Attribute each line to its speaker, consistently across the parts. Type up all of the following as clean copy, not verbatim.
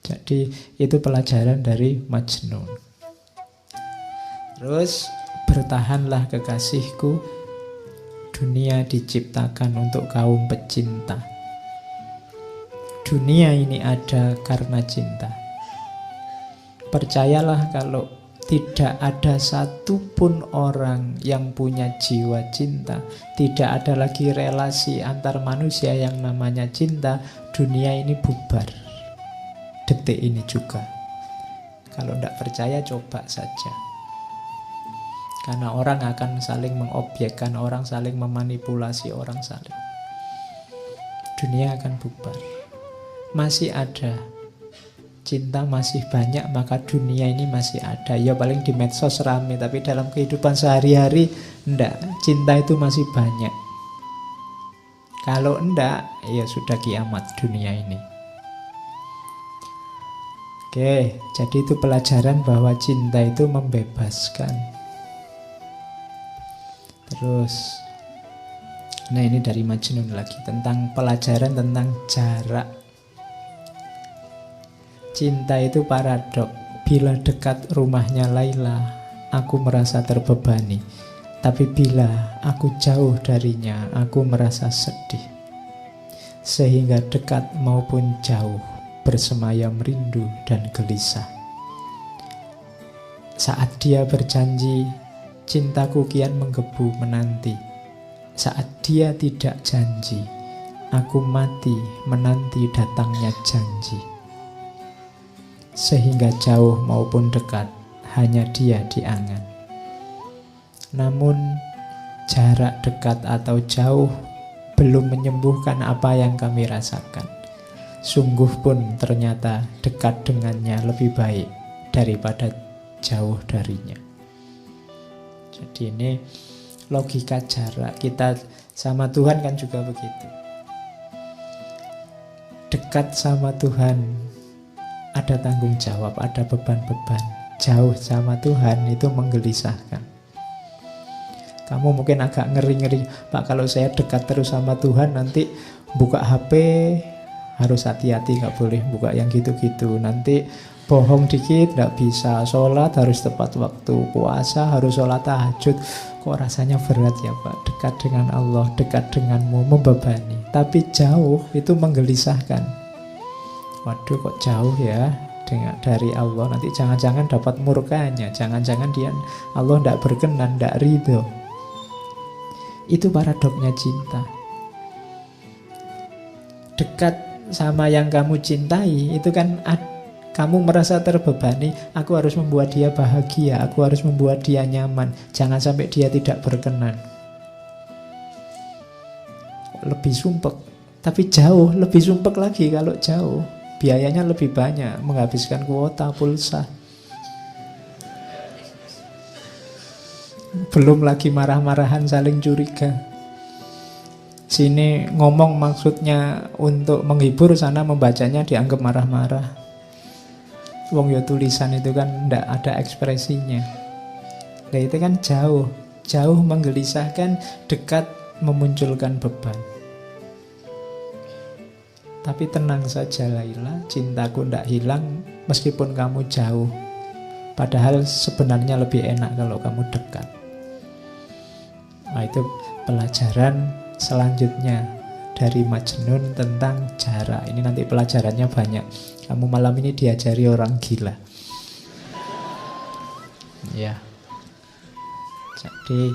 Speaker 1: Jadi itu pelajaran dari Majnun. Terus, bertahanlah kekasihku, dunia diciptakan untuk kaum pecinta. Dunia ini ada karena cinta. Percayalah kalau tidak ada satupun orang yang punya jiwa cinta, tidak ada lagi relasi antar manusia yang namanya cinta, dunia ini bubar. Detik ini juga. Kalau tidak percaya, coba saja. Karena orang akan saling mengobjekkan, orang saling memanipulasi, orang saling. Dunia akan bubar. Masih ada cinta, masih banyak, maka dunia ini masih ada. Ya paling di medsos rame, tapi dalam kehidupan sehari-hari enggak, cinta itu masih banyak. Kalau enggak, ya sudah kiamat dunia ini. Oke, jadi itu pelajaran bahwa cinta itu membebaskan. Terus, nah ini dari Majnun lagi, tentang pelajaran tentang jarak. Cinta itu paradok. Bila dekat rumahnya Laila, aku merasa terbebani. Tapi bila aku jauh darinya, aku merasa sedih. Sehingga dekat maupun jauh, bersemayam rindu dan gelisah. Saat dia berjanji, cintaku kian menggebu menanti. Saat dia tidak janji, aku mati menanti datangnya janji. Sehingga jauh maupun dekat, hanya dia di angan. Namun jarak dekat atau jauh belum menyembuhkan apa yang kami rasakan. Sungguh pun ternyata dekat dengannya lebih baik daripada jauh darinya. Jadi ini logika jarak. Kita sama Tuhan kan juga begitu. Dekat sama Tuhan ada tanggung jawab, ada beban-beban. Jauh sama Tuhan itu menggelisahkan. Kamu mungkin agak ngeri-ngeri, Pak, kalau saya dekat terus sama Tuhan, nanti buka HP harus hati-hati, gak boleh buka yang gitu-gitu. Nanti bohong dikit gak bisa, sholat harus tepat waktu, puasa harus sholat tahajud. Kok rasanya berat ya Pak, dekat dengan Allah, dekat denganmu, membebani. Tapi jauh itu menggelisahkan. Waduh kok jauh ya dari Allah, nanti jangan-jangan dapat murkanya, jangan-jangan dia Allah tidak berkenan, tidak ridho. Itu paradoknya cinta. Dekat sama yang kamu cintai itu kan kamu merasa terbebani, aku harus membuat dia bahagia, aku harus membuat dia nyaman, jangan sampai dia tidak berkenan. Lebih sumpek. Tapi jauh lebih sumpek lagi. Kalau jauh biayanya lebih banyak, menghabiskan kuota pulsa. Belum lagi marah-marahan, saling curiga. Sini ngomong maksudnya untuk menghibur, sana membacanya dianggap marah-marah. Wong ya tulisan itu kan ndak ada ekspresinya. Nah itu kan jauh. Jauh menggelisahkan, dekat memunculkan beban. Tapi tenang saja Laila, cintaku ndak hilang meskipun kamu jauh. Padahal sebenarnya lebih enak kalau kamu dekat. Nah itu pelajaran selanjutnya dari Majnun tentang jarak. Ini nanti pelajarannya banyak. Kamu malam ini diajari orang gila. Ya. Jadi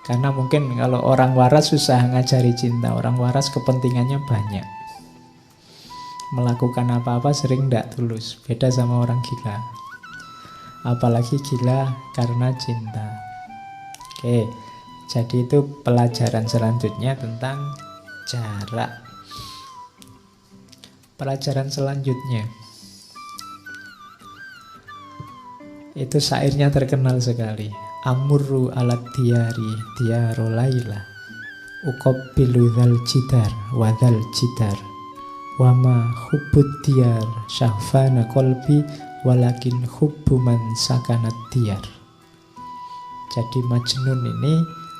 Speaker 1: karena mungkin kalau orang waras susah ngajari cinta. Orang waras kepentingannya banyak. Melakukan apa-apa sering tidak tulus. Beda sama orang gila. Apalagi gila karena cinta. Oke. Jadi itu pelajaran selanjutnya tentang jarak. Pelajaran selanjutnya itu syairnya terkenal sekali. Amurru alat diyari diyaro laila, uqabbilu dzal jidar wa dzal jidar, wa ma hubbud diyar syahfana qalbi walakin hubbu man sakanat diyar. Jadi Majnun ini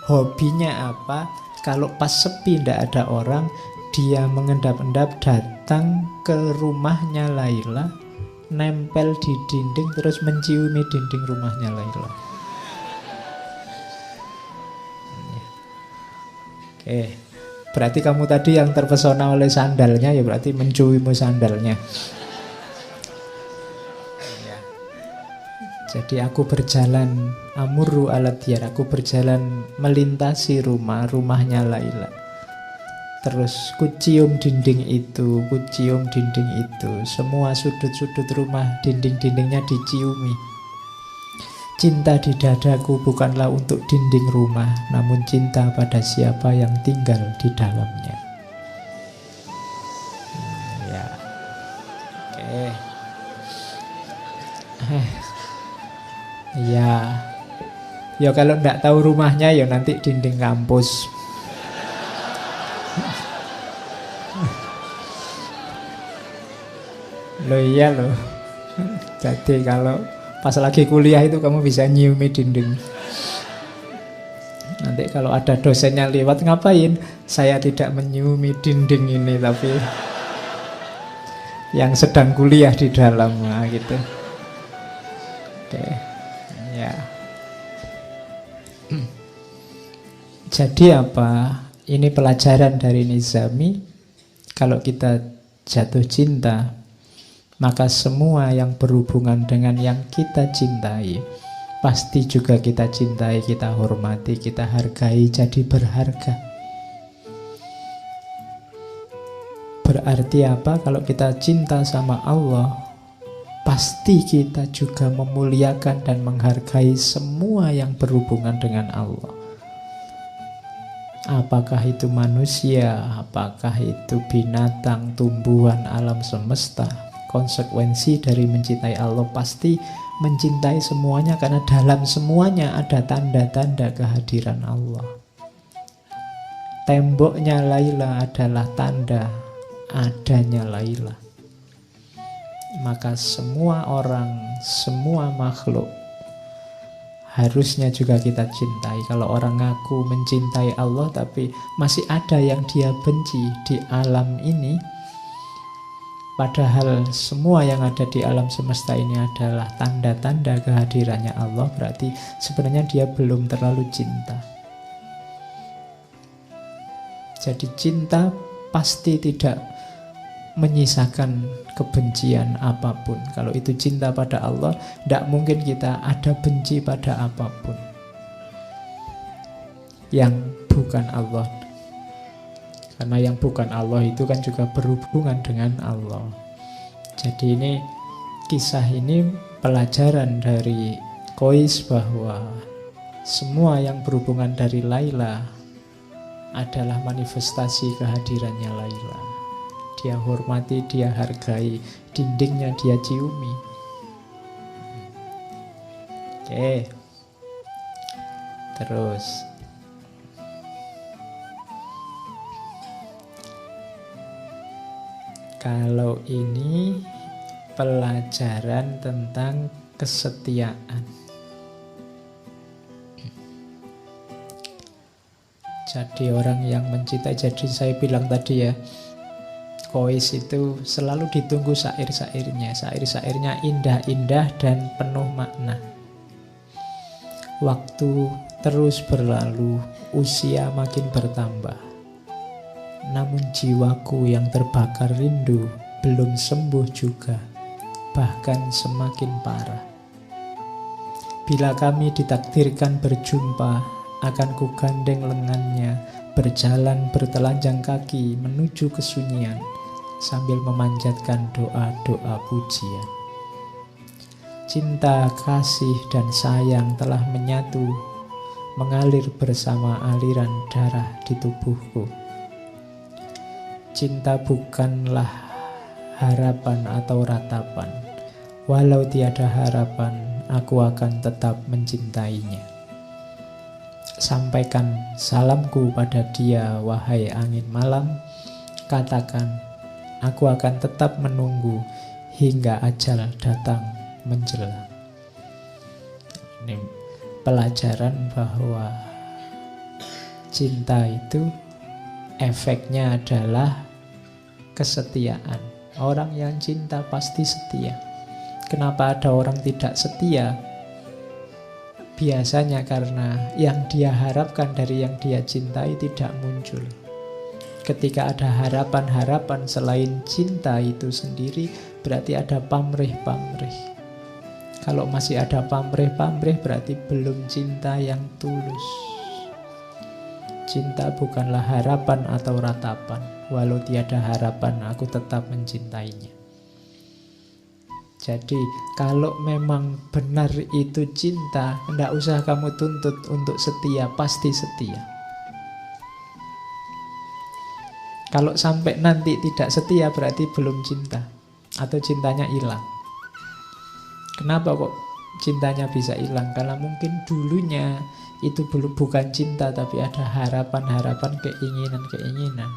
Speaker 1: hobinya apa? Kalau pas sepi, tidak ada orang, Dia mengendap-endap datang ke rumahnya Laila, nempel di dinding, terus menciumi dinding rumahnya Laila. Oke, berarti kamu tadi yang terpesona oleh sandalnya, ya berarti menciumimu sandalnya. Jadi aku berjalan amurru ala diyar, aku berjalan melintasi rumahnya Laila. Terus kucium dinding itu, kucium dinding itu. Semua sudut-sudut rumah, dinding-dindingnya diciumi. Cinta di dadaku bukanlah untuk dinding rumah, namun cinta pada siapa yang tinggal di dalamnya. Ya, oke. Ya kalau nggak tahu rumahnya ya nanti dinding kampus. Loh iya loh. Jadi kalau pas lagi kuliah itu kamu bisa nyiumi dinding. Nanti kalau ada dosennya lewat, ngapain? Saya tidak menyiumi dinding ini, tapi yang sedang kuliah di dalam, nah, gitu. Oke, ya. Jadi apa? Ini pelajaran dari Nizami. Kalau kita jatuh cinta, maka semua yang berhubungan dengan yang kita cintai pasti juga kita cintai, kita hormati, kita hargai, jadi berharga. Berarti apa? Kalau kita cinta sama Allah, pasti kita juga memuliakan dan menghargai semua yang berhubungan dengan Allah. Apakah itu manusia, apakah itu binatang, tumbuhan, alam semesta. Konsekuensi dari mencintai Allah pasti mencintai semuanya, karena dalam semuanya ada tanda-tanda kehadiran Allah. Temboknya Laila adalah tanda adanya Laila. Maka semua orang, semua makhluk harusnya juga kita cintai. Kalau orang ngaku mencintai Allah tapi masih ada yang dia benci di alam ini, padahal semua yang ada di alam semesta ini adalah tanda-tanda kehadirannya Allah, berarti sebenarnya dia belum terlalu cinta. Jadi cinta pasti tidak menyisakan kebencian apapun. Kalau itu cinta pada Allah, tidak mungkin kita ada benci pada apapun yang bukan Allah. Karena yang bukan Allah itu kan juga berhubungan dengan Allah. Jadi ini, kisah ini pelajaran dari Qais bahwa semua yang berhubungan dari Laila adalah manifestasi kehadirannya Laila. Dia hormati, dia hargai, dindingnya dia ciumi. Oke. Terus kalau ini pelajaran tentang kesetiaan. Jadi orang yang mencintai, jadi saya bilang tadi ya, Qais itu selalu ditunggu syair-syairnya. Syair-syairnya indah-indah dan penuh makna. Waktu terus berlalu, usia makin bertambah. Namun jiwaku yang terbakar rindu belum sembuh juga, bahkan semakin parah. Bila kami ditakdirkan berjumpa, akan kugandeng lengannya, berjalan bertelanjang kaki menuju kesunyian, sambil memanjatkan doa-doa pujian. Cinta, kasih, dan sayang telah menyatu, mengalir bersama aliran darah di tubuhku. Cinta bukanlah harapan atau ratapan. Walau tiada harapan, aku akan tetap mencintainya. Sampaikan salamku pada dia, wahai angin malam. Katakan, aku akan tetap menunggu hingga ajal datang menjelang. Ini pelajaran bahwa cinta itu efeknya adalah kesetiaan. Orang yang cinta pasti setia. Kenapa ada orang tidak setia? Biasanya karena yang dia harapkan dari yang dia cintai tidak muncul. Ketika ada harapan-harapan selain cinta itu sendiri, berarti ada pamrih-pamrih. Kalau masih ada pamrih-pamrih, berarti belum cinta yang tulus. Cinta bukanlah harapan atau ratapan. Walau tiada harapan, aku tetap mencintainya. Jadi, kalau memang benar itu cinta, tidak usah kamu tuntut untuk setia, pasti setia. Kalau sampai nanti tidak setia, berarti belum cinta. Atau cintanya hilang. Kenapa kok cintanya bisa hilang? Karena mungkin dulunya itu bukan cinta, tapi ada harapan-harapan, keinginan-keinginan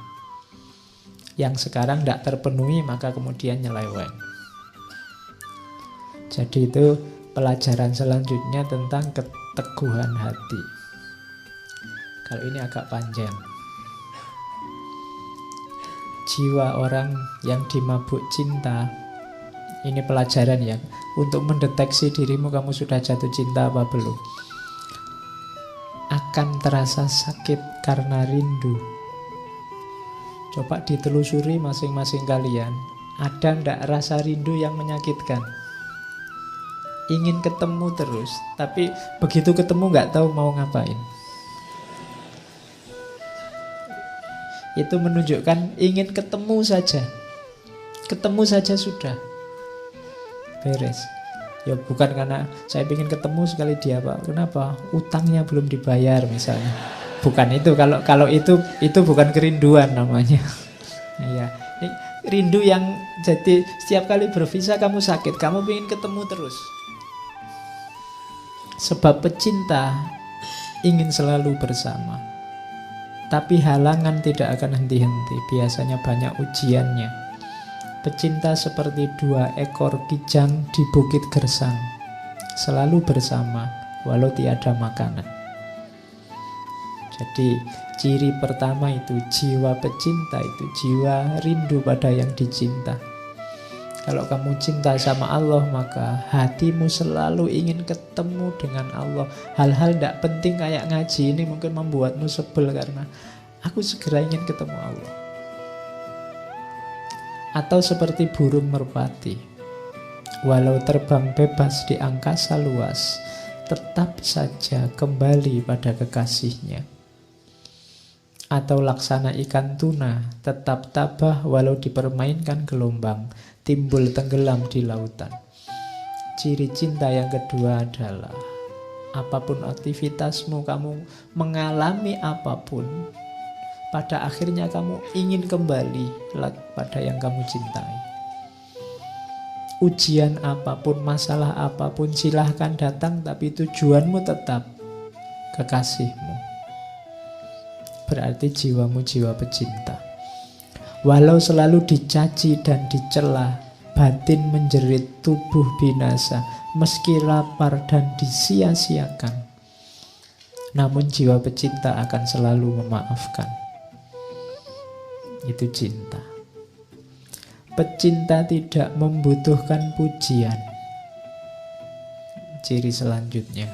Speaker 1: yang sekarang tidak terpenuhi, maka kemudian nyeleweng. Jadi itu pelajaran selanjutnya tentang keteguhan hati. Kalau ini agak panjang. Jiwa orang yang dimabuk cinta, ini pelajaran ya, untuk mendeteksi dirimu kamu sudah jatuh cinta apa belum. Akan terasa sakit karena rindu. Coba ditelusuri masing-masing kalian. Ada ndak rasa rindu yang menyakitkan? Ingin ketemu terus, tapi begitu ketemu nggak tahu mau ngapain. Itu menunjukkan ingin ketemu saja. Ketemu saja sudah beres. Ya bukan karena saya ingin ketemu sekali dia Pak. Kenapa? Utangnya belum dibayar misalnya. Bukan itu. Kalau itu bukan kerinduan namanya. Ya, rindu yang jadi setiap kali berpisah kamu sakit, kamu ingin ketemu terus. Sebab pecinta ingin selalu bersama. Tapi halangan tidak akan henti-henti. Biasanya banyak ujiannya. Pecinta seperti dua ekor kijang di bukit gersang, selalu bersama walau tiada makanan. Jadi ciri pertama itu jiwa pecinta, itu jiwa rindu pada yang dicinta. Kalau kamu cinta sama Allah, maka hatimu selalu ingin ketemu dengan Allah. Hal-hal tidak penting kayak ngaji ini mungkin membuatmu sebel karena aku segera ingin ketemu Allah. Atau seperti burung merpati, walau terbang bebas di angkasa luas, tetap saja kembali pada kekasihnya. Atau laksana ikan tuna, tetap tabah walau dipermainkan gelombang, timbul tenggelam di lautan. Ciri cinta yang kedua adalah apapun aktivitasmu, kamu mengalami apapun, pada akhirnya kamu ingin kembali pada yang kamu cintai. Ujian apapun, masalah apapun, silahkan datang, tapi tujuanmu tetap kekasihmu. Berarti jiwamu jiwa pecinta. Walau selalu dicaci dan dicela, batin menjerit, tubuh binasa, meski lapar dan disia-siakan, namun jiwa pecinta akan selalu memaafkan. Itu cinta. Pecinta tidak membutuhkan pujian. Ciri selanjutnya,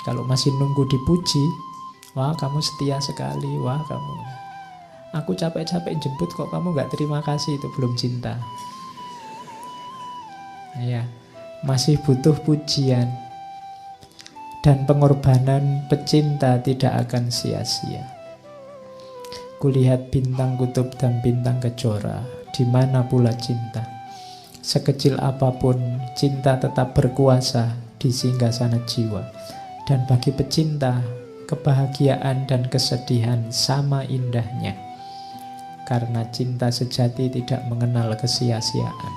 Speaker 1: kalau masih nunggu dipuji, wah kamu setia sekali, wah kamu, aku capek-capek jemput kok kamu gak terima kasih, itu belum cinta. Ya, masih butuh pujian. Dan pengorbanan pecinta tidak akan sia-sia. Kulihat bintang kutub dan bintang kejora, di mana pula cinta. Sekecil apapun, cinta tetap berkuasa di singgasana jiwa. Dan bagi pecinta, kebahagiaan dan kesedihan sama indahnya. Karena cinta sejati tidak mengenal kesia-siaan.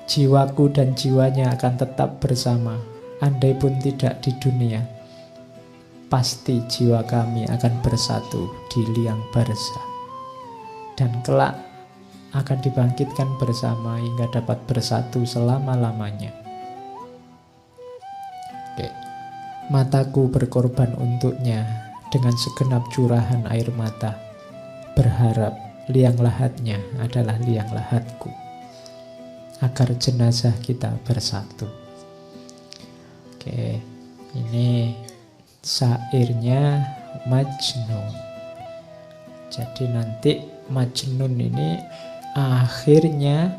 Speaker 1: Jiwaku dan jiwanya akan tetap bersama, andai pun tidak di dunia. Pasti jiwa kami akan bersatu di liang barza. Dan kelak akan dibangkitkan bersama hingga dapat bersatu selama-lamanya. Oke. Mataku berkorban untuknya dengan segenap curahan air mata. berharap liang lahatnya adalah liang lahatku, agar jenazah kita bersatu. Oke, ini syairnya Majnun. Jadi nanti Majnun ini akhirnya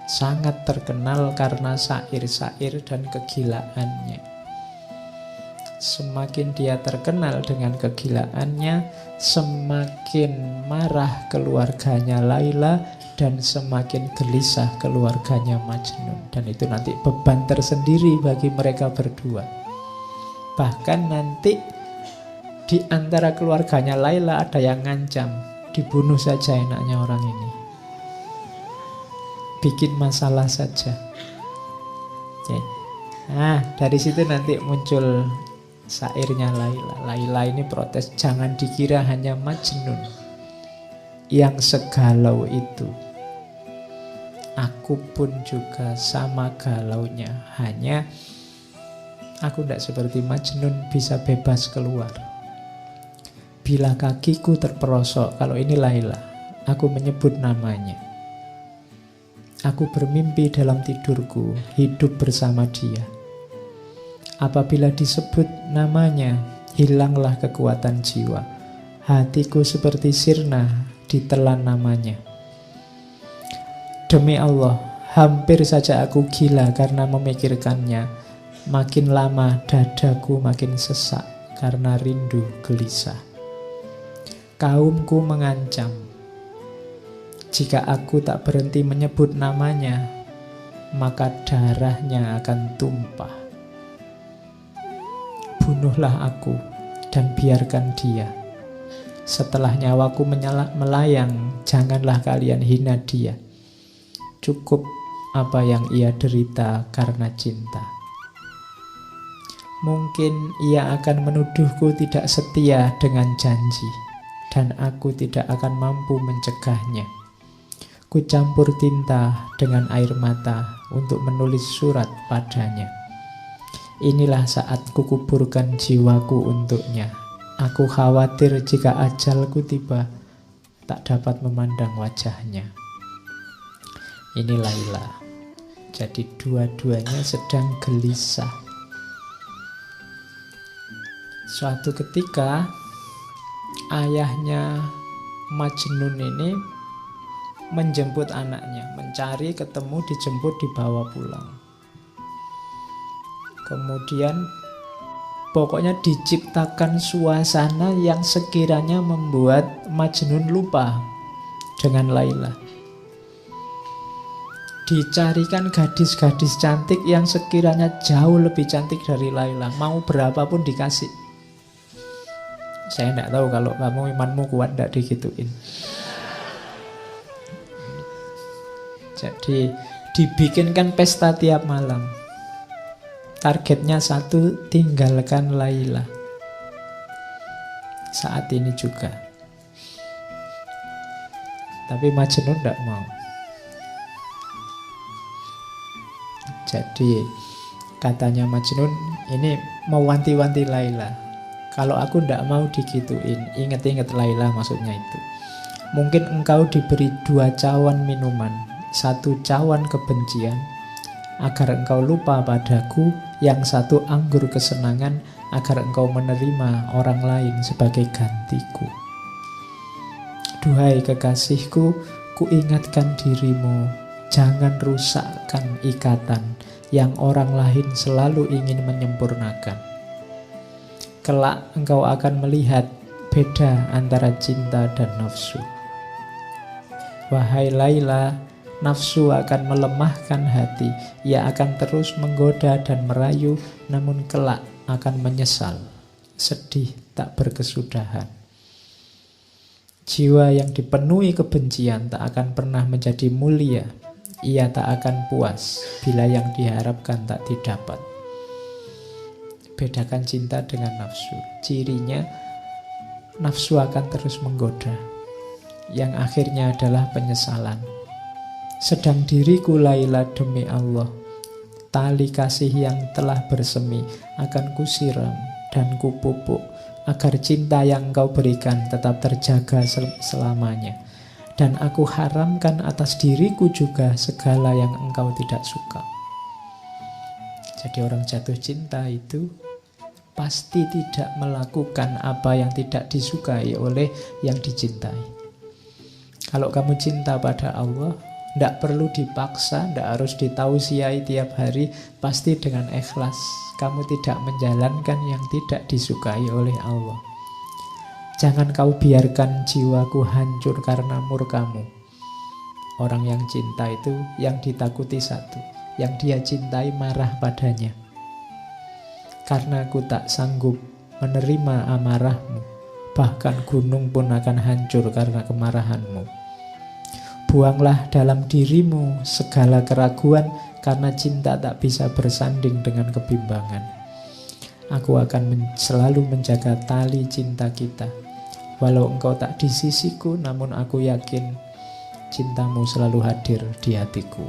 Speaker 1: sangat terkenal karena syair-syair dan kegilaannya. Semakin dia terkenal dengan kegilaannya, semakin marah keluarganya Laila dan semakin gelisah keluarganya Majnun. Dan itu nanti beban tersendiri bagi mereka berdua. Bahkan nanti di antara keluarganya Laila ada yang ngancam, dibunuh saja enaknya orang ini, bikin masalah saja. Nah, dari situ nanti muncul syairnya Laila. Laila ini protes, jangan dikira hanya Majnun yang segalau itu. Aku pun juga sama galaunya, hanya aku tidak seperti Majnun bisa bebas keluar. Bila kakiku terperosok, kalau ini Laila, aku menyebut namanya. Aku bermimpi dalam tidurku, hidup bersama dia. Apabila disebut namanya, hilanglah kekuatan jiwa. Hatiku seperti sirna ditelan namanya. Demi Allah, hampir saja aku gila karena memikirkannya. Makin lama dadaku makin sesak karena rindu gelisah. Kaumku mengancam, jika aku tak berhenti menyebut namanya, maka darahnya akan tumpah. Bunuhlah aku dan biarkan dia. Setelah nyawaku melayang, janganlah kalian hina dia. Cukup apa yang ia derita karena cinta. Mungkin ia akan menuduhku tidak setia dengan janji, dan aku tidak akan mampu mencegahnya. Ku campur tinta dengan air mata untuk menulis surat padanya. Inilah saat kukuburkan jiwaku untuknya. Aku khawatir jika ajalku tiba, tak dapat memandang wajahnya. Ini Laila. Jadi dua-duanya sedang gelisah. Suatu ketika ayahnya Majnun ini menjemput anaknya, mencari, ketemu, dijemput, dibawa pulang. Kemudian pokoknya diciptakan suasana yang sekiranya membuat Majnun lupa dengan Laila. Dicarikan gadis-gadis cantik yang sekiranya jauh lebih cantik dari Laila, mau berapapun dikasih. Saya tidak tahu kalau kamu imanmu kuat tidak digituin. Jadi dibikinkan pesta tiap malam. Targetnya satu, tinggalkan Laila. Saat ini juga. Tapi Majnun tidak mau. Jadi katanya Majnun ini mewanti-wanti Laila. Kalau aku tidak mau digituin, ingat-ingat Laila maksudnya itu. Mungkin engkau diberi 2 cawan minuman, 1 cawan kebencian, agar engkau lupa padaku, yang 1 anggur kesenangan, agar engkau menerima orang lain sebagai gantiku. Duhai kekasihku, ku ingatkan dirimu, jangan rusakkan ikatan yang orang lain selalu ingin menyempurnakan. Kelak engkau akan melihat beda antara cinta dan nafsu. Wahai Laila, nafsu akan melemahkan hati. Ia akan terus menggoda dan merayu, namun kelak akan menyesal, sedih tak berkesudahan. Jiwa yang dipenuhi kebencian tak akan pernah menjadi mulia. Ia tak akan puas bila yang diharapkan tak didapat. Bedakan cinta dengan nafsu. Cirinya, nafsu akan terus menggoda, yang akhirnya adalah penyesalan. Sedang diriku Laila, demi Allah, tali kasih yang telah bersemi akan kusiram dan kupupuk agar cinta yang engkau berikan tetap terjaga selamanya. Dan aku haramkan atas diriku juga segala yang engkau tidak suka. Jadi orang jatuh cinta itu pasti tidak melakukan apa yang tidak disukai oleh yang dicintai. Kalau kamu cinta pada Allah, tidak perlu dipaksa, tidak harus ditausiai tiap hari, pasti dengan ikhlas. Kamu tidak menjalankan yang tidak disukai oleh Allah. Jangan kau biarkan jiwaku hancur karena murkamu. Orang yang cinta itu yang ditakuti satu, yang dia cintai marah padanya. Karena aku tak sanggup menerima amarahmu, bahkan gunung pun akan hancur karena kemarahanmu. Buanglah dalam dirimu segala keraguan, karena cinta tak bisa bersanding dengan kebimbangan. Aku akan selalu menjaga tali cinta kita. Walau engkau tak di sisiku, namun aku yakin cintamu selalu hadir di hatiku.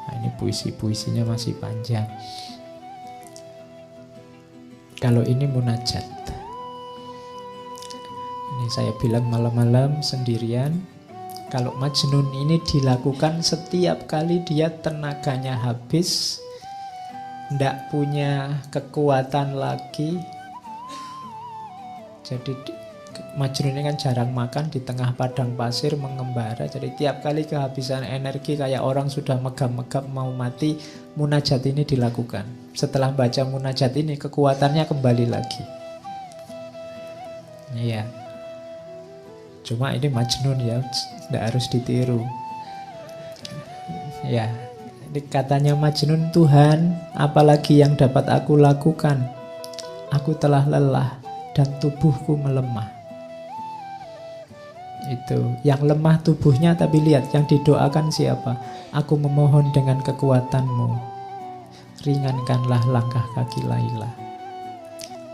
Speaker 1: Nah, ini puisi-puisinya masih panjang. Kalau ini munajat. Ini saya bilang malam-malam sendirian. Kalau Majnun ini dilakukan setiap kali dia tenaganya habis, ndak punya kekuatan lagi. Jadi Majnun ini kan jarang makan, di tengah padang pasir mengembara. Jadi tiap kali kehabisan energi kayak orang sudah megap-megap mau mati, munajat ini dilakukan. Setelah baca munajat ini kekuatannya kembali lagi. Iya. Cuma ini Majnun ya, tidak harus ditiru. Ya, ini katanya Majnun, Tuhan, apalagi yang dapat aku lakukan? Aku telah lelah dan tubuhku melemah. Itu, yang lemah tubuhnya, tapi lihat yang didoakan siapa? Aku memohon dengan kekuatanmu, ringankanlah langkah kaki Laila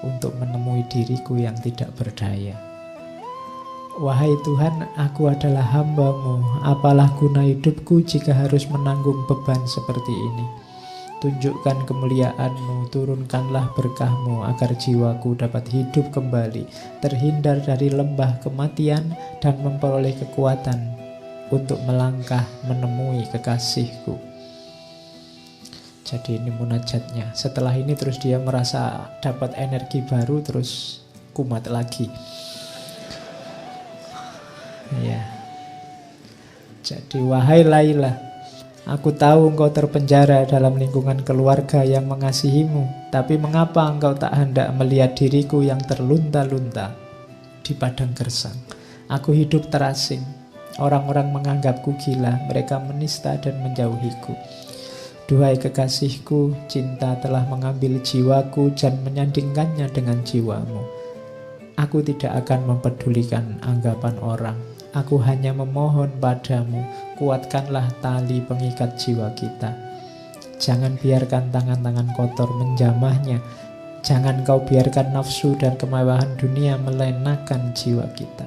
Speaker 1: untuk menemui diriku yang tidak berdaya. Wahai Tuhan, aku adalah hamba-Mu. Apalah guna hidupku jika harus menanggung beban seperti ini? Tunjukkan kemuliaan-Mu, turunkanlah berkah-Mu agar jiwaku dapat hidup kembali, terhindar dari lembah kematian dan memperoleh kekuatan untuk melangkah menemui kekasihku. Jadi ini munajatnya. Setelah ini terus dia merasa dapat energi baru, terus kumat lagi. Ya. Jadi wahai Laila, aku tahu engkau terpenjara dalam lingkungan keluarga yang mengasihimu, tapi mengapa engkau tak hendak melihat diriku yang terlunta-lunta di padang gersang? Aku hidup terasing. Orang-orang menganggapku gila, mereka menista dan menjauhiku. Duhai kekasihku, cinta telah mengambil jiwaku dan menyandingkannya dengan jiwamu. Aku tidak akan mempedulikan anggapan orang. Aku hanya memohon padamu, kuatkanlah tali pengikat jiwa kita. Jangan biarkan tangan-tangan kotor menjamahnya. Jangan kau biarkan nafsu dan kemewahan dunia melenakan jiwa kita.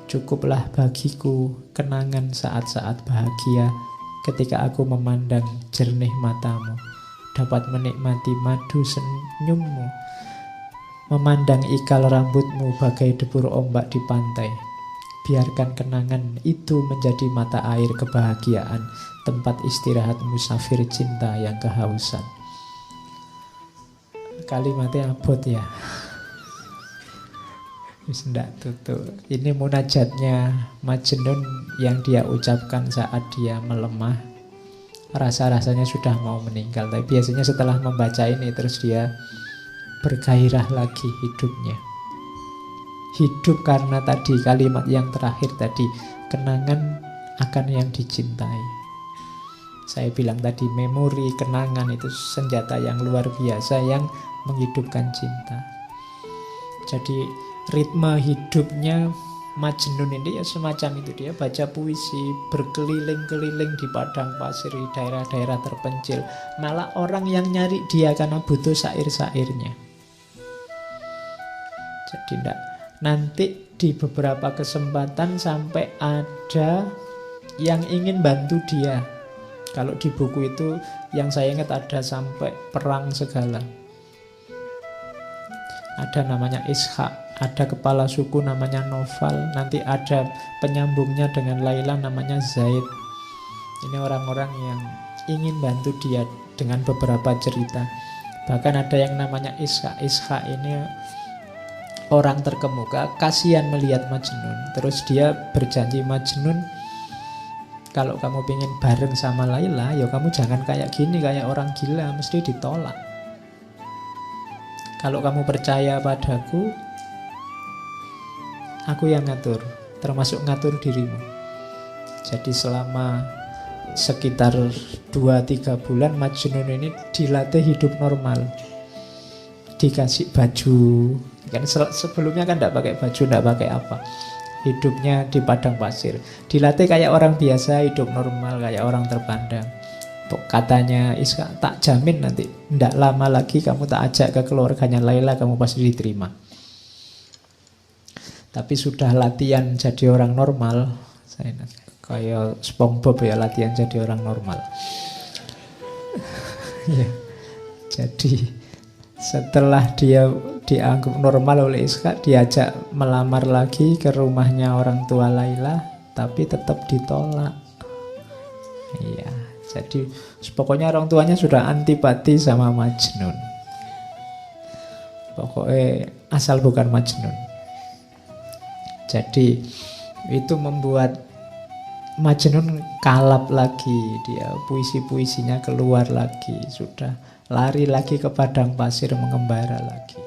Speaker 1: Cukuplah bagiku kenangan saat-saat bahagia ketika aku memandang jernih matamu, dapat menikmati madu senyummu, memandang ikal rambutmu bagai debur ombak di pantai. Biarkan kenangan itu menjadi mata air kebahagiaan, tempat istirahat musafir cinta yang kehausan. Kalimatnya abot ya. Wis ndak tutup. Ini munajatnya Majnun yang dia ucapkan saat dia melemah. Rasa-rasanya sudah mau meninggal, tapi biasanya setelah membaca ini terus dia bergairah lagi hidupnya. Hidup karena tadi kalimat yang terakhir tadi, kenangan akan yang dicintai. Saya bilang tadi memori, kenangan itu senjata yang luar biasa yang menghidupkan cinta. Jadi ritme hidupnya Majnun ini ya semacam itu. Dia baca puisi, berkeliling-keliling di padang pasir, di daerah-daerah terpencil. Malah orang yang nyari dia karena butuh syair-syairnya. Jadi nanti di beberapa kesempatan sampai ada yang ingin bantu dia. Kalau di buku itu yang saya ingat ada sampai perang segala. ada namanya Ishak, ada kepala suku namanya Noval, nanti ada penyambungnya dengan Laila namanya Zaid. Ini orang-orang yang ingin bantu dia dengan beberapa cerita. Bahkan ada yang namanya Ishak. Ishak ini orang terkemuka, kasihan melihat Majnun. Terus dia berjanji, Majnun, kalau kamu pengen bareng sama Laila, ya kamu jangan kayak gini, kayak orang gila, mesti ditolak. Kalau kamu percaya padaku, aku yang ngatur, termasuk ngatur dirimu. Jadi selama sekitar 2-3 bulan Majnun ini dilatih hidup normal. Dikasih baju, kan sebelumnya kan tidak pakai baju, tidak pakai apa. Hidupnya di padang pasir. Dilatih kayak orang biasa, hidup normal, kayak orang terpandang. Katanya Ishak, tak jamin nanti tidak lama lagi kamu tak ajak ke keluarganya Laila, kamu pasti diterima. Tapi sudah latihan jadi orang normal. Saya kayak SpongeBob ya, latihan jadi orang normal. Ya. Jadi setelah dia dianggap normal oleh Ishak, diajak melamar lagi ke rumahnya orang tua Laila, tapi tetap ditolak. Iya, jadi pokoknya orang tuanya sudah antipati sama Majnun. Pokoknya asal bukan Majnun. Jadi itu membuat Majnun kalap lagi, dia puisi-puisinya keluar lagi, sudah lari lagi ke padang pasir mengembara lagi.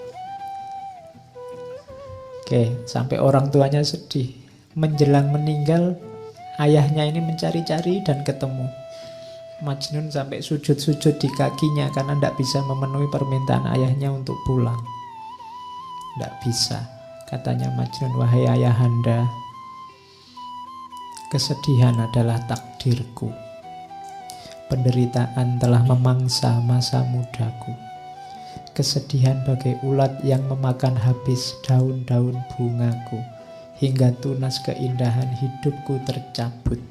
Speaker 1: Oke, sampai orang tuanya sedih. Menjelang meninggal, ayahnya ini mencari-cari dan ketemu. Majnun sampai sujud-sujud di kakinya karena tidak bisa memenuhi permintaan ayahnya untuk pulang. Tidak bisa. Katanya Majnun, wahai ayahanda, kesedihan adalah takdirku. Penderitaan telah memangsa masa mudaku. Kesedihan bagai ulat yang memakan habis daun-daun bungaku, hingga tunas keindahan hidupku tercabut.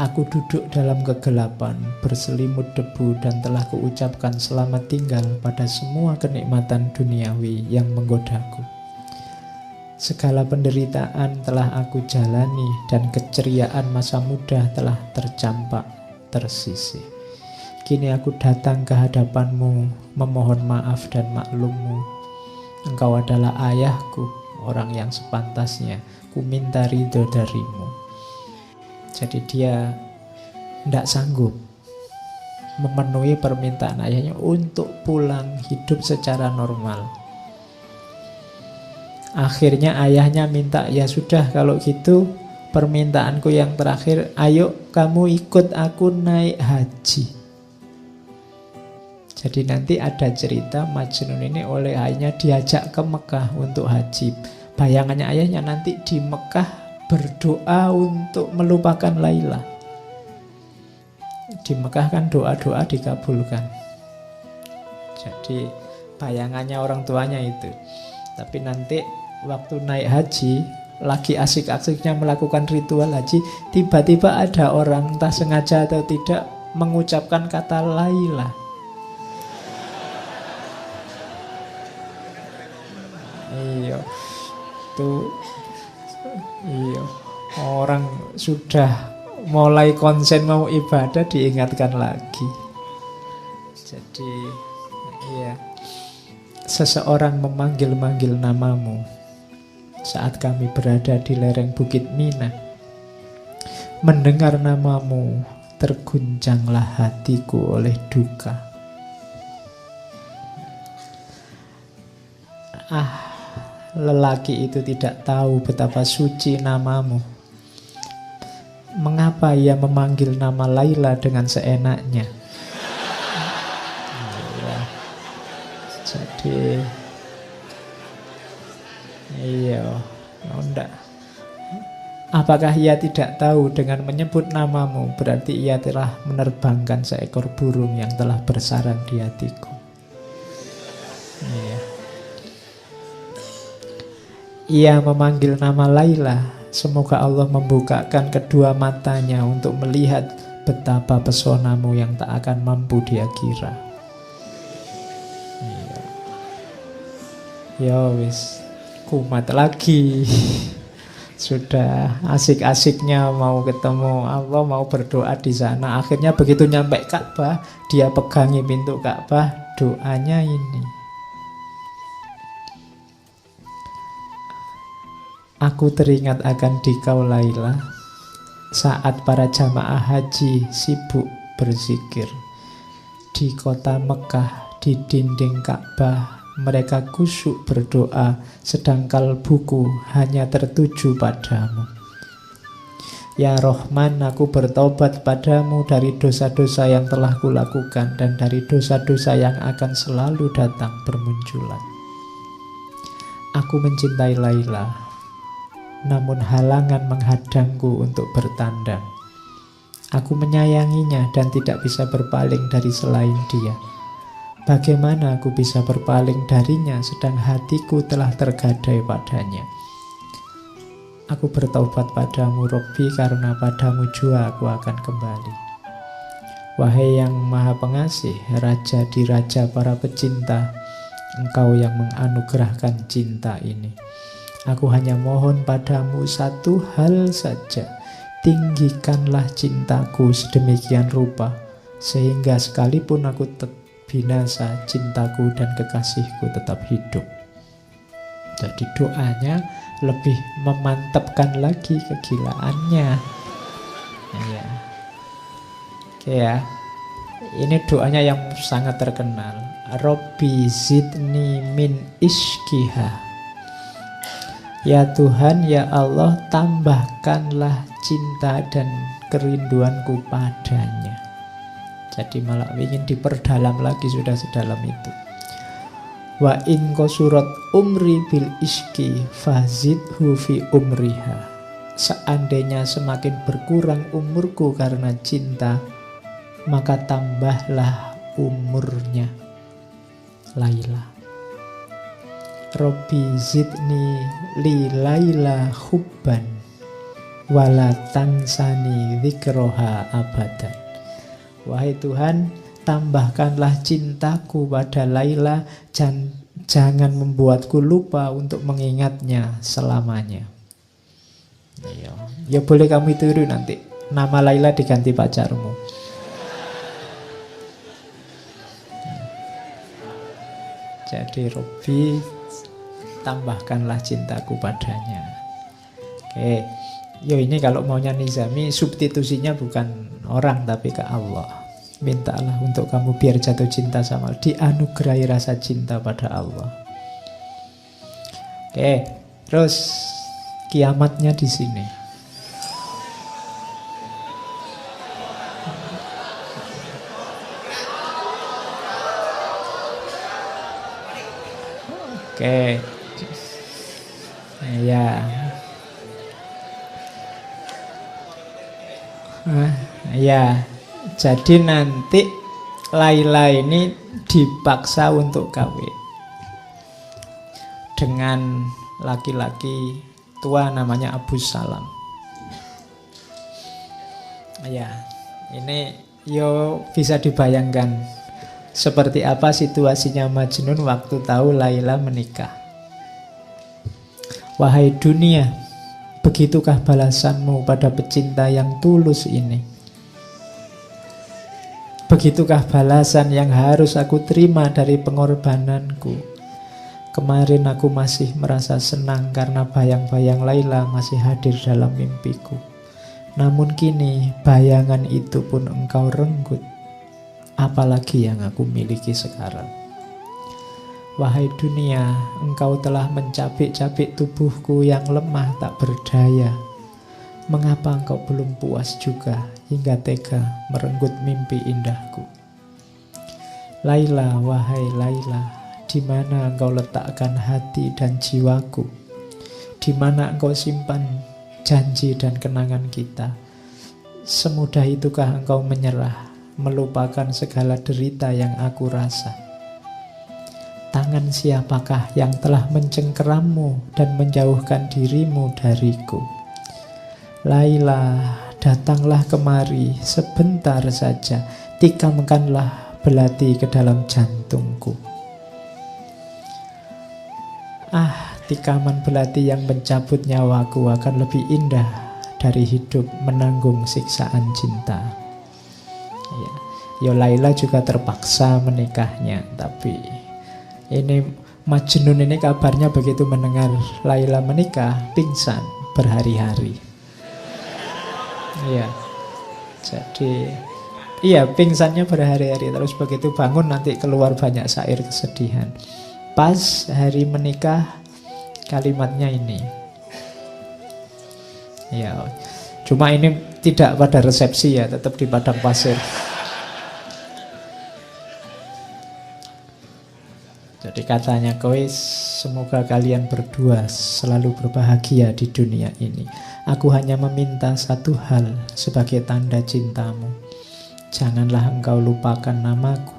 Speaker 1: Aku duduk dalam kegelapan, berselimut debu, dan telah kuucapkan selamat tinggal pada semua kenikmatan duniawi yang menggodaku. Segala penderitaan telah aku jalani, dan keceriaan masa muda telah tercampak, tersisih. Kini aku datang ke hadapanmu, memohon maaf dan maklummu. Engkau adalah ayahku, orang yang sepantasnya ku minta ridho darimu. Jadi dia tidak sanggup memenuhi permintaan ayahnya untuk pulang hidup secara normal. Akhirnya ayahnya minta, ya sudah kalau gitu permintaanku yang terakhir, ayo kamu ikut aku naik haji. Jadi nanti ada cerita Majnun ini oleh ayahnya diajak ke Mekah untuk haji. Bayangannya ayahnya nanti di Mekah berdoa untuk melupakan Laila. Di Mekah kan doa-doa dikabulkan. Jadi bayangannya orang tuanya itu. Tapi nanti waktu naik haji, lagi asik-asiknya melakukan ritual haji, tiba-tiba ada orang entah sengaja atau tidak mengucapkan kata Laila. Iya, tuh, iya, orang sudah mulai konsen mau ibadah diingatkan lagi. Jadi, iya, seseorang memanggil-manggil namamu saat kami berada di lereng Bukit Mina. Mendengar namamu, terguncanglah hatiku oleh duka. Lelaki itu tidak tahu betapa suci namamu. Mengapa ia memanggil nama Laila dengan seenaknya? Ya. Jadi, iya, enggak. Apakah ia tidak tahu dengan menyebut namamu berarti ia telah menerbangkan seekor burung yang telah bersarang di hatiku? Iya. Ia memanggil nama Laila. Semoga Allah membukakan kedua matanya untuk melihat betapa pesonamu yang tak akan mampu dia kira. Iya. Ya wis, kumat lagi. Sudah asik-asiknya mau ketemu Allah, mau berdoa di sana. Akhirnya begitu nyampe Ka'bah, dia pegangi pintu Ka'bah, doanya ini. Aku teringat akan dikau Laila, saat para jamaah haji sibuk berzikir. Di kota Mekah, di dinding Ka'bah, mereka khusyuk berdoa, sedang kalbuku hanya tertuju padamu. Ya Rahman, aku bertobat padamu dari dosa-dosa yang telah kulakukan dan dari dosa-dosa yang akan selalu datang bermunculan. Aku mencintai Laila, namun halangan menghadangku untuk bertandang. Aku menyayanginya dan tidak bisa berpaling dari selain dia. Bagaimana aku bisa berpaling darinya sedang hatiku telah tergadai padanya? Aku bertaubat padamu Robbi, karena padamu jua aku akan kembali. Wahai yang maha pengasih, Raja di raja para pecinta, Engkau yang menganugerahkan cinta ini. Aku hanya mohon padamu satu hal saja, tinggikanlah cintaku sedemikian rupa, sehingga sekalipun aku binasa, cintaku dan kekasihku tetap hidup. Jadi doanya lebih memantapkan lagi kegilaannya. Ya. Oke ya. Ini doanya yang sangat terkenal. Robbi zidni min ishkiha. Ya Tuhan, ya Allah, tambahkanlah cinta dan kerinduanku padanya. Jadi malah ingin diperdalam lagi, sudah sedalam itu. Wa in qasurat umri bil iski fazidhu fi umriha. Seandainya semakin berkurang umurku karena cinta, maka tambahlah umurnya Laila. Robbi zidni li Laila hubban wala tansani dzikroha abadan. Wahai Tuhan, tambahkanlah cintaku pada Laila, jangan membuatku lupa untuk mengingatnya selamanya. Ya boleh kamu tiru nanti, nama Laila diganti pacarmu. Jadi Robbi, tambahkanlah cintaku padanya. Oke, yo ini kalau maunya Nizami, substitusinya bukan orang tapi ke Allah. Mintalah untuk kamu biar jatuh cinta sama, dianugerahi rasa cinta pada Allah. Oke, terus kiamatnya di sini. Oke. Ya. Ya. Jadi nanti Laila ini dipaksa untuk kawin dengan laki-laki tua namanya Abu Salam. Ya, ini yo bisa dibayangkan seperti apa situasinya Majnun waktu tahu Laila menikah. Wahai dunia, begitukah balasanmu pada pecinta yang tulus ini? Begitukah balasan yang harus aku terima dari pengorbananku? Kemarin aku masih merasa senang karena bayang-bayang Laila masih hadir dalam mimpiku. Namun kini bayangan itu pun engkau renggut. Apalagi yang aku miliki sekarang? Wahai dunia, engkau telah mencabik-cabik tubuhku yang lemah tak berdaya. Mengapa engkau belum puas juga hingga tega merenggut mimpi indahku? Laila, wahai Laila, di mana engkau letakkan hati dan jiwaku? Di mana engkau simpan janji dan kenangan kita? Semudah itukah engkau menyerah, melupakan segala derita yang aku rasa? Tangan siapakah yang telah mencengkerammu dan menjauhkan dirimu dariku? Laila, datanglah kemari sebentar saja, tikamkanlah belati ke dalam jantungku. Tikaman belati yang mencabut nyawaku akan lebih indah dari hidup menanggung siksaan cinta. Ya, Laila juga terpaksa menikahnya, tapi ini Majnun ini kabarnya begitu mendengar Laila menikah, pingsan berhari-hari. Iya. Jadi pingsannya berhari-hari. Terus begitu bangun nanti keluar banyak syair kesedihan. Pas hari menikah, kalimatnya ini. Ya, cuma ini tidak pada resepsi ya, tetap di padang pasir. Jadi katanya, Kois, semoga kalian berdua selalu berbahagia di dunia ini. Aku hanya meminta satu hal sebagai tanda cintamu. Janganlah engkau lupakan namaku,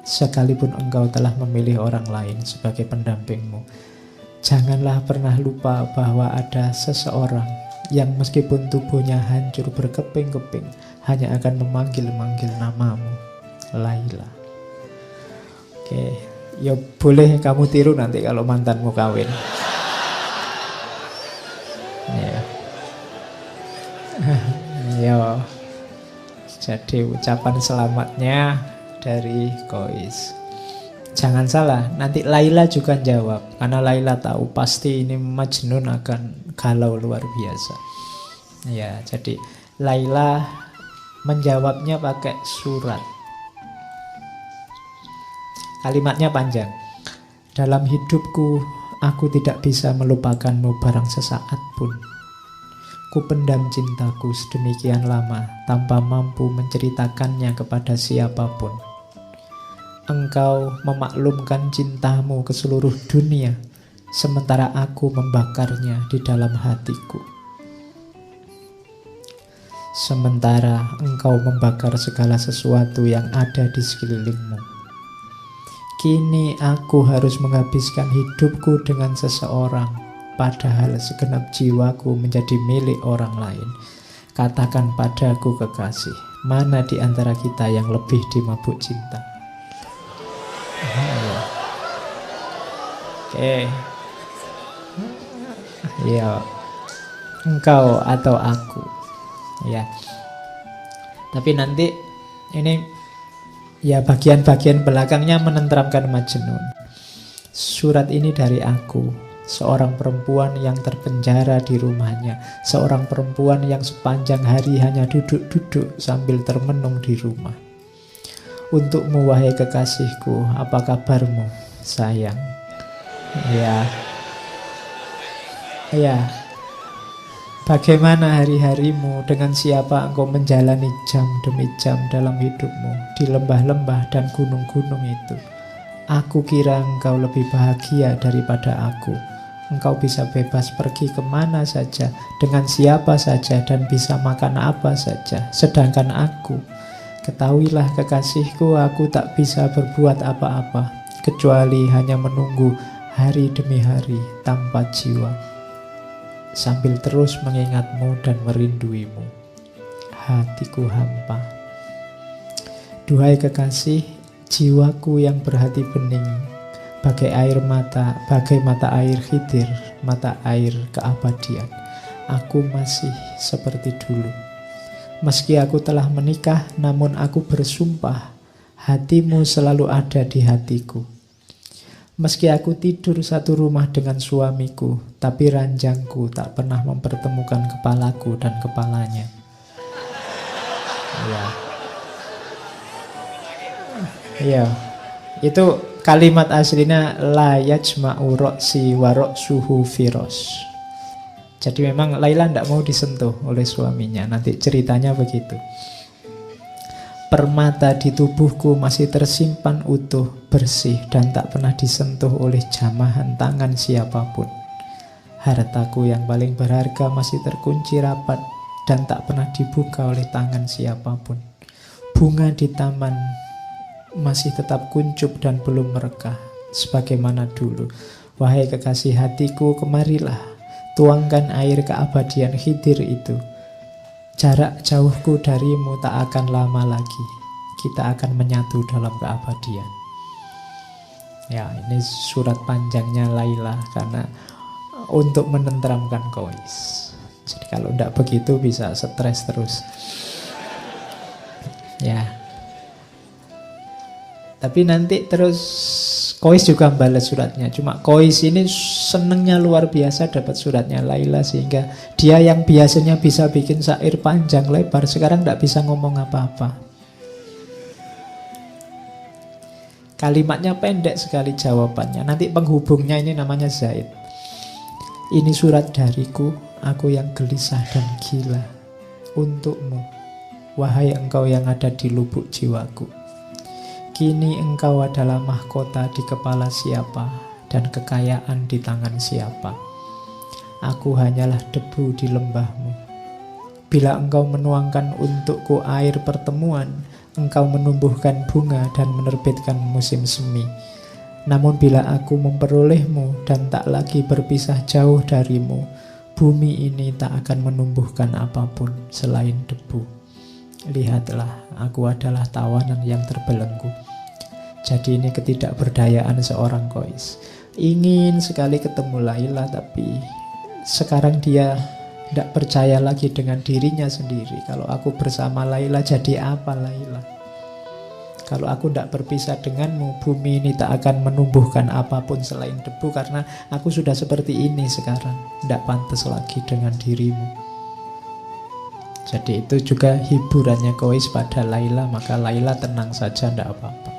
Speaker 1: sekalipun engkau telah memilih orang lain sebagai pendampingmu. Janganlah pernah lupa bahwa ada seseorang yang meskipun tubuhnya hancur berkeping-keping hanya akan memanggil-manggil namamu, Laila. Oke, ya boleh kamu tiru nanti kalau mantanmu kawin. Ya. Ya. Jadi ucapan selamatnya dari Kois. Jangan salah, nanti Laila juga jawab. Karena Laila tahu pasti ini Majnun akan galau luar biasa. Ya, jadi Laila menjawabnya pakai surat. Kalimatnya panjang. Dalam hidupku, aku tidak bisa melupakanmu barang sesaat pun. Ku pendam cintaku sedemikian lama tanpa mampu menceritakannya kepada siapapun. Engkau memaklumkan cintamu ke seluruh dunia, sementara aku membakarnya di dalam hatiku. Sementara engkau membakar segala sesuatu yang ada di sekelilingmu. Kini aku harus menghabiskan hidupku dengan seseorang, padahal segenap jiwaku menjadi milik orang lain. Katakan padaku kekasih, mana di antara kita yang lebih dimabuk cinta? Oke. Ya, engkau atau aku. Ya. Tapi nanti ini ya bagian-bagian belakangnya menenteramkan Majnun. Surat ini dari aku, seorang perempuan yang terpenjara di rumahnya, seorang perempuan yang sepanjang hari hanya duduk-duduk sambil termenung di rumah. Untukmu wahai kekasihku, apa kabarmu sayang? Ya. Bagaimana hari-harimu? Dengan siapa engkau menjalani jam demi jam dalam hidupmu di lembah-lembah dan gunung-gunung itu? Aku kira engkau lebih bahagia daripada aku. Engkau bisa bebas pergi kemana saja, dengan siapa saja, dan bisa makan apa saja. Sedangkan aku, ketahuilah kekasihku, aku tak bisa berbuat apa-apa kecuali hanya menunggu hari demi hari tanpa jiwa, sambil terus mengingatmu dan merinduimu. Hatiku hampa. Duhai kekasih, jiwaku yang berhati bening, bagai mata air Khidir, mata air keabadian. Aku masih seperti dulu. Meski aku telah menikah, namun aku bersumpah, hatimu selalu ada di hatiku. Meski aku tidur satu rumah dengan suamiku, tapi ranjangku tak pernah mempertemukan kepalaku dan kepalanya. Ya, itu kalimat aslinya la yajma'u ra'si wa ra'suhu firos. Jadi memang Laila tidak mau disentuh oleh suaminya. Nanti ceritanya begitu. Permata di tubuhku masih tersimpan utuh, bersih, dan tak pernah disentuh oleh jamahan tangan siapapun. Hartaku yang paling berharga masih terkunci rapat dan tak pernah dibuka oleh tangan siapapun. Bunga di taman masih tetap kuncup dan belum merekah sebagaimana dulu. Wahai kekasih hatiku, kemarilah, tuangkan air keabadian Khidir itu. Jarak jauhku darimu tak akan lama lagi. Kita akan menyatu dalam keabadian. Ya, ini surat panjangnya Laila karena untuk menenteramkan Qais. Jadi kalau tidak begitu bisa stres terus. Ya. Tapi nanti terus Qais juga balas suratnya. Cuma Qais ini senengnya luar biasa dapat suratnya Laila, sehingga dia yang biasanya bisa bikin syair panjang lebar sekarang tidak bisa ngomong apa-apa. Kalimatnya pendek sekali jawabannya. Nanti penghubungnya ini namanya Zaid. Ini surat dariku, aku yang gelisah dan gila. Untukmu, wahai engkau yang ada di lubuk jiwaku. Kini engkau adalah mahkota di kepala siapa dan kekayaan di tangan siapa. Aku hanyalah debu di lembahmu. Bila engkau menuangkan untukku air pertemuan, engkau menumbuhkan bunga dan menerbitkan musim semi. Namun bila aku memperolehmu dan tak lagi berpisah jauh darimu, bumi ini tak akan menumbuhkan apapun selain debu. Lihatlah, aku adalah tawanan yang terbelenggu. Jadi ini ketidakberdayaan seorang Qais. Ingin sekali ketemu Laila, tapi sekarang dia tidak percaya lagi dengan dirinya sendiri. Kalau aku bersama Laila, jadi apa Laila? Kalau aku tidak berpisah denganmu, bumi ini tak akan menumbuhkan apapun selain debu, karena aku sudah seperti ini sekarang. Tidak pantas lagi dengan dirimu. Jadi itu juga hiburannya Qais pada Laila. Maka Laila tenang saja, tidak apa-apa.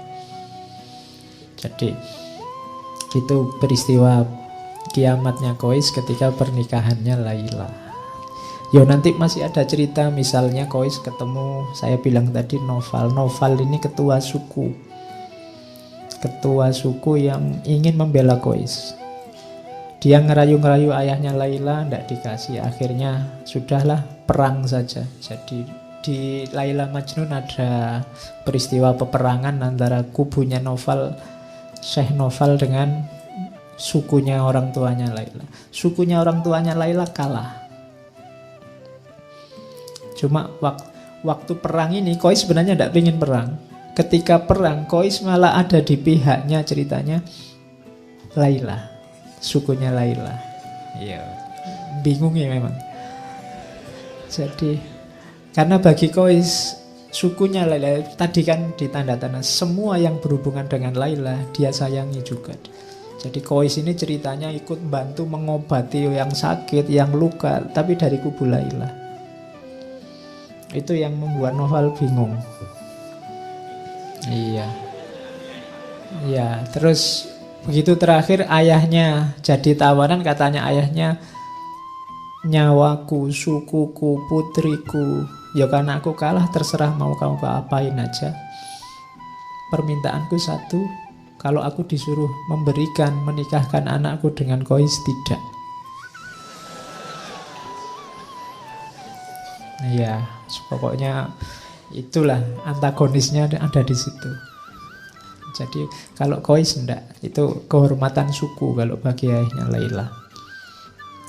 Speaker 1: Jadi itu peristiwa kiamatnya Qais ketika pernikahannya Laila. Ya nanti masih ada cerita, misalnya Qais ketemu, saya bilang tadi Naufal. Naufal ini ketua suku. Ketua suku yang ingin membela Qais. Dia ngerayu-ngerayu ayahnya Laila, tidak dikasih. Akhirnya sudahlah, perang saja. Jadi di Laila Majnun ada peristiwa peperangan antara kubunya Naufal, Syekh Naufal dengan sukunya orang tuanya Laila. Sukunya orang tuanya Laila kalah. Cuma waktu perang ini Qais sebenarnya tidak ingin perang. Ketika perang, Qais malah ada di pihaknya, ceritanya Laila, sukunya Laila. Ya, bingung ya memang. Jadi karena bagi Qais sukunya Laila tadi kan ditanda-tanda semua yang berhubungan dengan Laila dia sayangi juga. Jadi Qais ini ceritanya ikut bantu mengobati yang sakit, yang luka, tapi dari kubu Laila. Itu yang membuat Naufal bingung. Iya. Ya, terus begitu terakhir ayahnya jadi tawanan, katanya ayahnya, nyawaku, sukuku, putriku, ya karena aku kalah terserah mau kamu apain aja. Permintaanku satu, kalau aku disuruh memberikan, menikahkan anakku dengan Qais, tidak. Iya, pokoknya itulah antagonisnya ada di situ. Jadi kalau Qais enggak, itu kehormatan suku kalau bagi ayahnya Laila.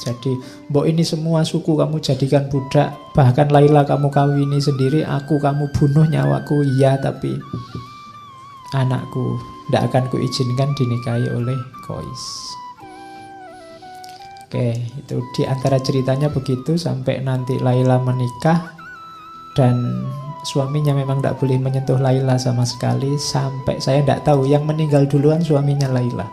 Speaker 1: Jadi, mbok ini semua suku kamu jadikan budak, bahkan Laila kamu kawini sendiri, aku kamu bunuh nyawaku, iya, tapi anakku enggak akan kuizinkan dinikahi oleh Qais. Oke, itu di antara ceritanya begitu sampai nanti Laila menikah dan suaminya memang tidak boleh menyentuh Laila sama sekali, sampai saya tidak tahu yang meninggal duluan suaminya Laila